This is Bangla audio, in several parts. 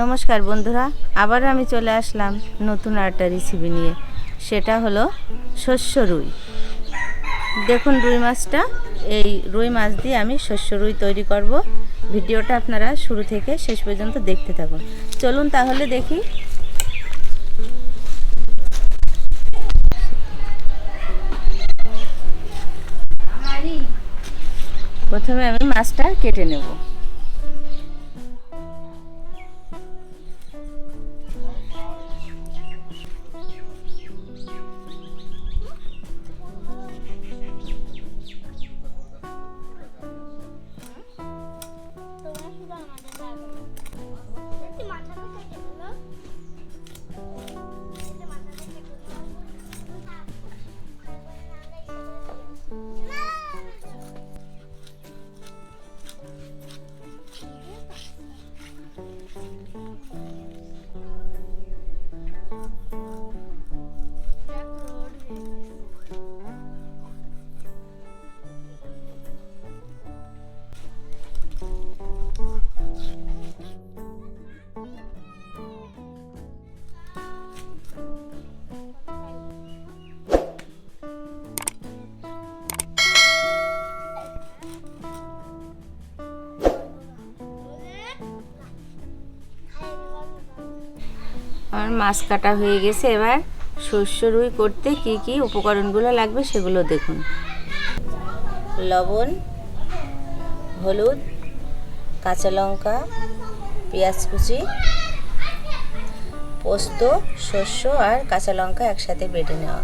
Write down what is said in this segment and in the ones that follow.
নমস্কার বন্ধুরা, আবার আমি চলে আসলাম নতুন একটা রেসিপি নিয়ে। সেটা হলো শস্য রুই। দেখুন রুই মাছটা, এই রুই মাছ দিয়ে আমি শস্য রুই তৈরি করব। ভিডিওটা আপনারা শুরু থেকে শেষ পর্যন্ত দেখতে থাকুন। চলুন তাহলে দেখি। প্রথমে আমি মাছটা কেটে নেব। আমার মাছ কাটা হয়ে গেছে। এবার শস্য রুই করতে কি কি উপকরণগুলো লাগবে সেগুলো দেখুন। লবণ, হলুদ, কাঁচা লঙ্কা, পেঁয়াজ কুচি, পোস্ত, শস্য আর কাঁচা লঙ্কা একসাথে বেটে নেওয়া,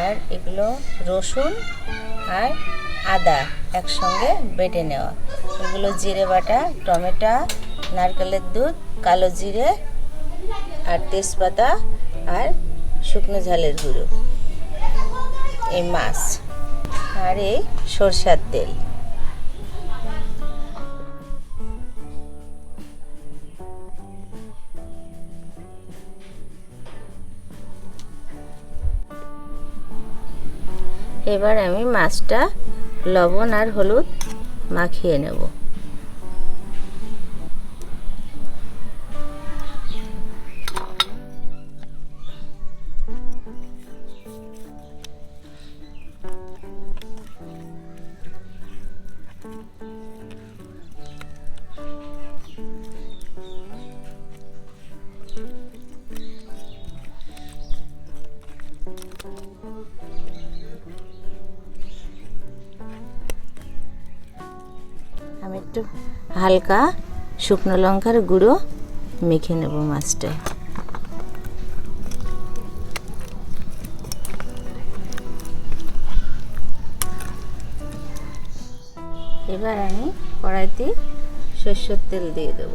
আর এগুলো রসুন আর আদা একসঙ্গে বেটে নেওয়া, এগুলো জিরে বাটা, টমেটো, নারকেলের দুধ, কালো জিরে আর তেজপাতা আর শুকনো ঝালের গুঁড়ো, এই মাছ আর এই সরষের তেল। এবার আমি মাছটা লবণ আর হলুদ মাখিয়ে নেব। আমি একটু হালকা শুকনো লঙ্কার গুঁড়ো মেখে নেব মাছটা। এবার আমি কড়াইতে সরষের তেল দিয়ে দেব।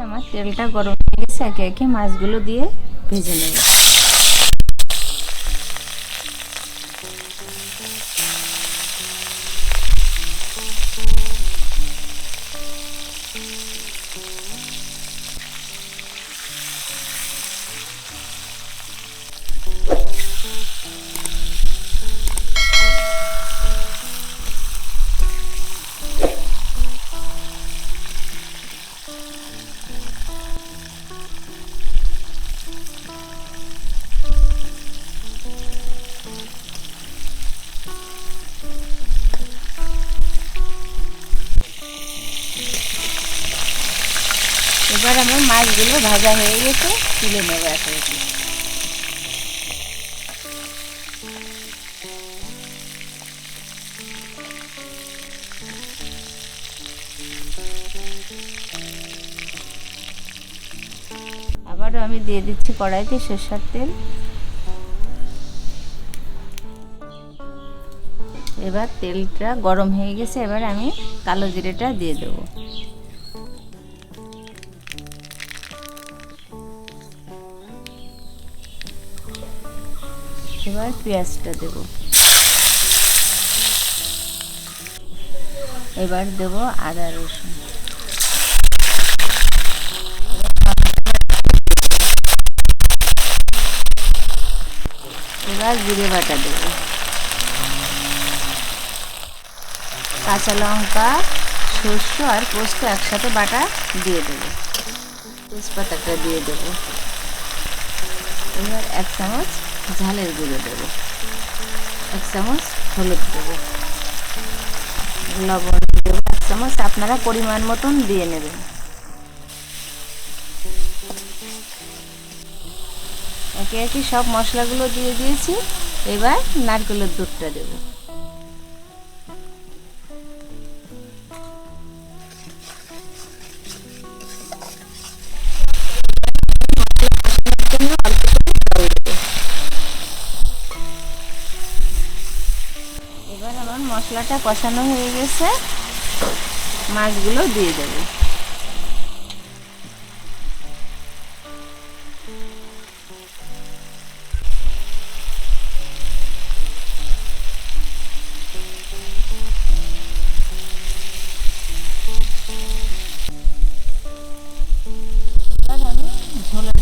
আমার তেলটা গরম হয়ে গেছে, একে একে মাছগুলো দিয়ে ভেজে নেব। এবার আমার মাছগুলো ভাজা হয়ে গেছে, তুলে নেব একে একে। আবারও আমি দিয়ে দিচ্ছি কড়াইতে সরষের তেল। এবার তেলটা গরম হয়ে গেছে, এবার আমি কালো জিরেটা দিয়ে দেব। এবার পেঁয়াজটা দেব। এবার দেব আদা রসুন। এবার জিরে বাটা দেব। কাঁচা লঙ্কা, সর্ষে আর পোস্ত একসাথে বাটা দিয়ে দেবো। তেজপাতাটা দিয়ে দেবো। এবার 1 চামচ ঝালের গুঁড়ো দেবো, 1 চামচ হলুদ দেবো, লবণ দেবো 1 চামচ, আপনারা পরিমাণ মতন দিয়ে নেবেন। একে একে সব মশলাগুলো দিয়ে দিয়েছি। এবার নারকেলের দুধটা দেবো। এবার আমার মশলাটা কষানো হয়ে গেছে, মাছগুলো দিয়ে দেবো। আমি ঝোলের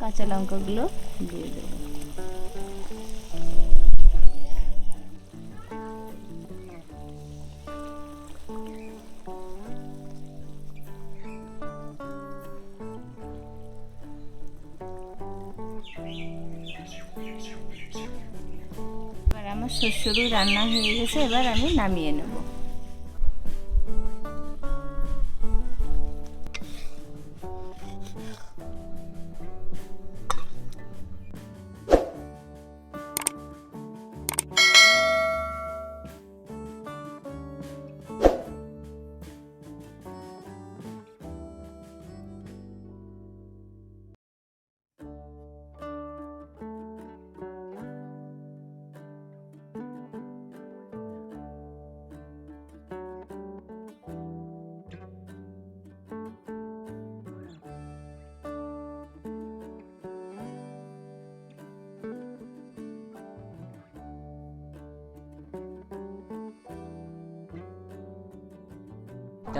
কাঁচা লঙ্কাগুলো দিয়ে দেবো। এবার আমার শস্য রুই রান্না হয়ে গেছে, এবার আমি নামিয়ে নেব।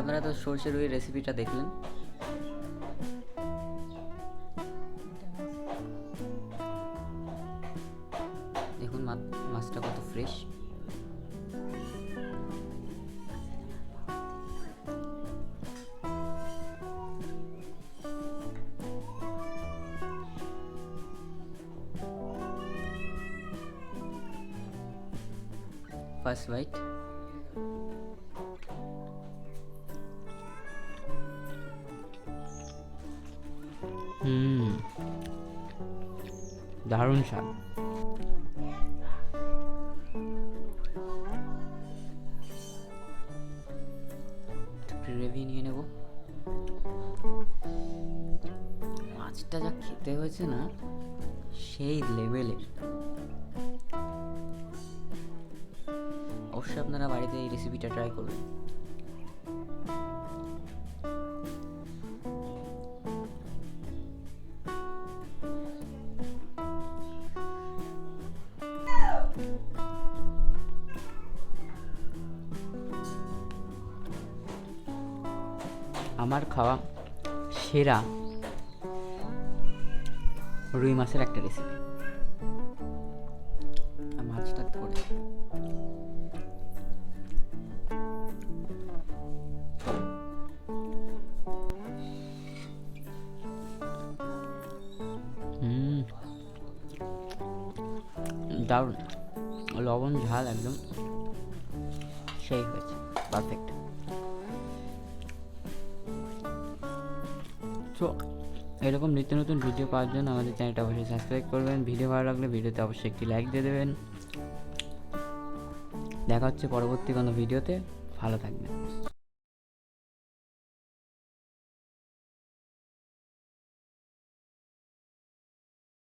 আপনারা তো সর্ষে রুই রেসিপিটা দেখলেন। দেখুন মাছটা কত ফ্রেশ। First bite. দারুণ স্বাদ। গ্রেভি নিয়ে নেব। মাছটা যা খেতে হয়েছে না, সেই লেভেলের। অবশ্যই আপনারা বাড়িতে এই রেসিপিটা ট্রাই করবেন। আমার খাওয়া সেরা রুই মাছের একটা রেসিপি। মাছটা ধরে দারুণ। লবণ ঝাল একদম সেই হয়েছে, পারফেক্ট। তো এরকম নিত্য নতুন ভিডিও পাওয়ার জন্য আমাদের চ্যানেলটা অবশ্যই সাবস্ক্রাইব করবেন। ভিডিও ভালো লাগলে ভিডিওতে অবশ্যই একটি লাইক দিয়ে দেবেন। দেখা হচ্ছে পরবর্তী কোনো ভিডিওতে। ভালো থাকবেন।